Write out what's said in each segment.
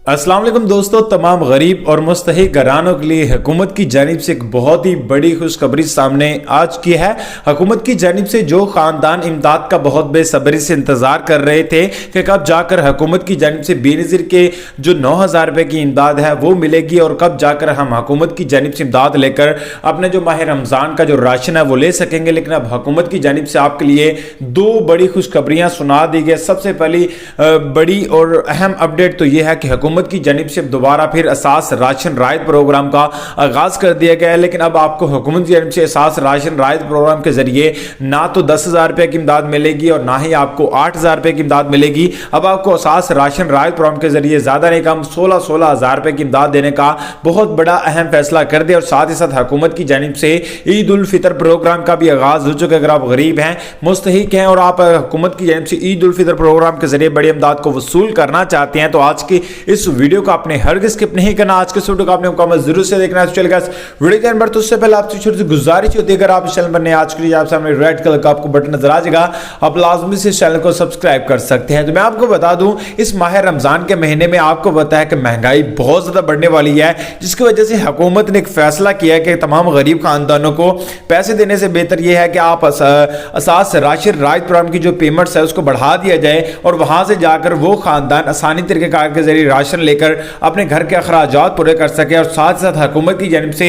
अस्सलाम वालेकुम दोस्तों, तमाम गरीब और मुस्तहिक घरानों के लिए हुकूमत की जानिब से एक बहुत ही बड़ी खुशखबरी सामने आ चुकी है। हुकूमत की जानिब से जो खानदान इमदाद का बहुत बेसब्री से इंतजार कर रहे थे कि कब जाकर हुकूमत की जानिब से बेनज़ीर के जो 9,000 रुपये की इमदाद है वो मिलेगी और कब जाकर हम हुकूमत की जानिब से इमदाद लेकर अपने जो माह रमज़ान का जो राशन है वो ले सकेंगे। लेकिन अब हुकूमत की जानिब से आपके लिए दो बड़ी खुशखबरियाँ सुना दी गई। सबसे पहली बड़ी और अहम अपडेट तो यह है कि हुकूमत की जानिब से दोबारा फिर असास राशन रायत प्रोग्राम का आगाज कर दिया गया है। लेकिन अब आपको हुकूमत की जानिब से असास राशन रायत प्रोग्राम के जरिए ना तो 10,000 रुपये की इमदाद मिलेगी और ना ही आपको 8,000 रुपये की इमदाद मिलेगी। अब आपको असास राशन रायत प्रोग्राम के जरिए ज्यादा नहीं कम 16,000 रुपये की इमदाद देने का बहुत बड़ा अहम फैसला कर दिया। और साथ ही साथ हुकूमत की जानिब से ईद उल फितर प्रोग्राम का भी आगाज हो चुका है। अगर आप गरीब हैं, मुस्तहिक हैं और आप हुकूमत की जानिब से ईद उल फितर प्रोग्राम के जरिए बड़ी इमदाद को वसूल करना चाहते हैं तो आज की इस वीडियो को आपने हरगिज़ स्किप नहीं करना। आज के वीडियो को आपने मुकम्मल जरूर से देखना है। चलेगा वीडियो के अंदर तो उससे पहले आपसे छोटी सी गुजारिश होती है, अगर आप इस चैनल पर नए आज के लिए आप सामने रेड कलर का आपको बटन नजर आ जाएगा, आप लाजमी से इस चैनल को सब्सक्राइब कर सकते हैं। तो मैं आपको बता दूं, इस माह रमजान के महीने में आपको पता है कि महंगाई बहुत ज्यादा बढ़ने वाली है, जिसकी वजह से हुकूमत ने एक फैसला किया है कि तमाम गरीब खानदानों को पैसे देने से बेहतर यह है कि आप असास राशन रायत प्रोग्राम की जो पेमेंट्स है उसको बढ़ा दिया जाए और वहां से जाकर वो खानदान आसानी तरीके कार के जरिए राशन लेकर अपने घर के अखराजात पूरे कर सके। और साथ साथ हुकूमत की जानिब से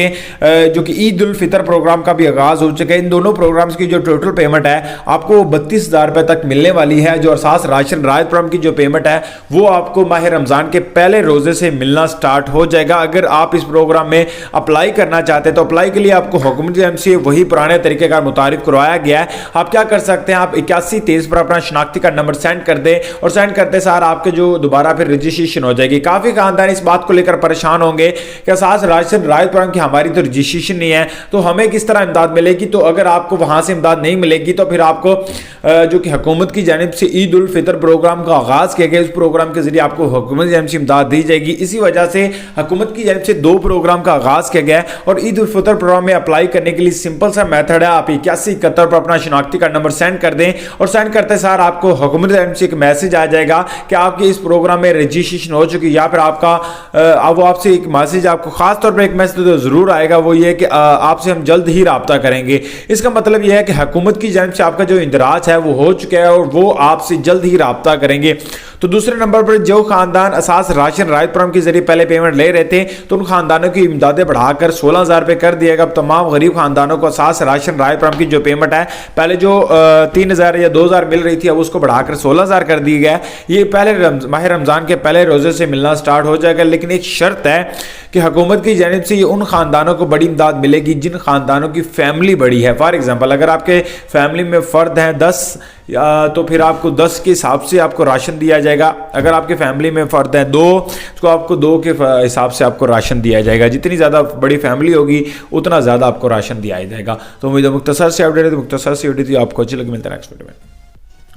जो कि ईद उल फितर प्रोग्राम का भी आगाज हो चुका है। इन दोनों प्रोग्राम्स की जो टोटल पेमेंट है आपको 32,000 रुपए तक मिलने वाली है। जो असास राशन रायत प्रोग्राम की जो पेमेंट है वो आपको माह रमजान के पहले रोजे से मिलना स्टार्ट हो जाएगा। अगर आप इस प्रोग्राम में अप्लाई करना चाहते हैं तो अप्लाई के लिए आपको हुकूमत की जानिब से वही पुराने तरीके का मुतारिफ करवाया गया है। आप क्या कर सकते हैं, आप 8123 पर अपना शनाख्ती कार्ड नंबर सेंड कर दें और सेंड करते सार आपके जो दोबारा फिर रजिस्ट्रेशन हो जाएगी। काफी खानदान इस बात को लेकर परेशान होंगे कि असास राशन रायत प्रोग्राम की हमारी तो रजिस्ट्रेशन नहीं है तो हमें किस तरह इमदाद मिलेगी। तो अगर आपको वहां से इमदाद नहीं मिलेगी तो फिर आपको जो कि हुकूमत की जानिब से ईद उल फितर प्रोग्राम का आगाज किया गया, उस प्रोग्राम के जरिए आपको हुकूमत की जानिब से इमदाद दी जाएगी। इसी वजह से हुकूमत की जानिब से दो प्रोग्राम का आगाज किया गया है। और ईद उल फितर प्रोग्राम में अप्लाई करने के लिए सिंपल सा मेथड है, आप 8171 पर अपना शनाख्ती कार्ड नंबर सेंड कर दें और सेंड करते सार आपको हुकूमत की जानिब से एक मैसेज आ जाएगा कि आपके इस प्रोग्राम में रजिस्ट्रेशन हो चुकी है, या फिर आपका वो आपसे एक मैसेज, आपको खास तौर पर एक मैसेज तो जरूर आएगा, वो ये कि आपसे हम जल्द ही राब्ता करेंगे। इसका मतलब यह है कि हुकूमत की जानिब से आपका जो इंदराज है वो हो चुका है और वो आपसे जल्द ही राब्ता करेंगे। तो दूसरे नंबर पर जो खानदान असास राशन रायत प्रोग्राम के जरिए पहले पेमेंट ले रहे थे तो उन खानदानों की इमदादें बढ़ाकर 16,000 रुपये कर दिएगा। अब तमाम गरीब खानदानों को असास राशन रायत प्रोग्राम की जो पेमेंट है पहले जो 3,000 या 2,000 मिल रही थी अब उसको बढ़ाकर 16,000 कर दी गया। ये पहले माह रमजान के पहले रोजे से मिलना स्टार्ट हो जाएगा। लेकिन एक शर्त है कि हुकूमत की जानिब से ये उन खानदानों को बड़ी इमदाद मिलेगी जिन खानदानों की फैमिली बड़ी है। फॉर एग्जांपल, अगर आपके फैमिली में फर्द हैं 10 तो फिर आपको 10 के हिसाब से आपको राशन दिया जाएगा। अगर आपके फैमिली में फर्द हैं 2 तो आपको 2 के हिसाब से आपको राशन दिया जाएगा। जितनी ज़्यादा बड़ी फैमिली होगी उतना ज़्यादा आपको राशन दिया जाएगा। तो उम्मीद है मुख्तसर से अपडेट आपको अच्छी लगी। मिलता है नेक्स्ट वीडियो में।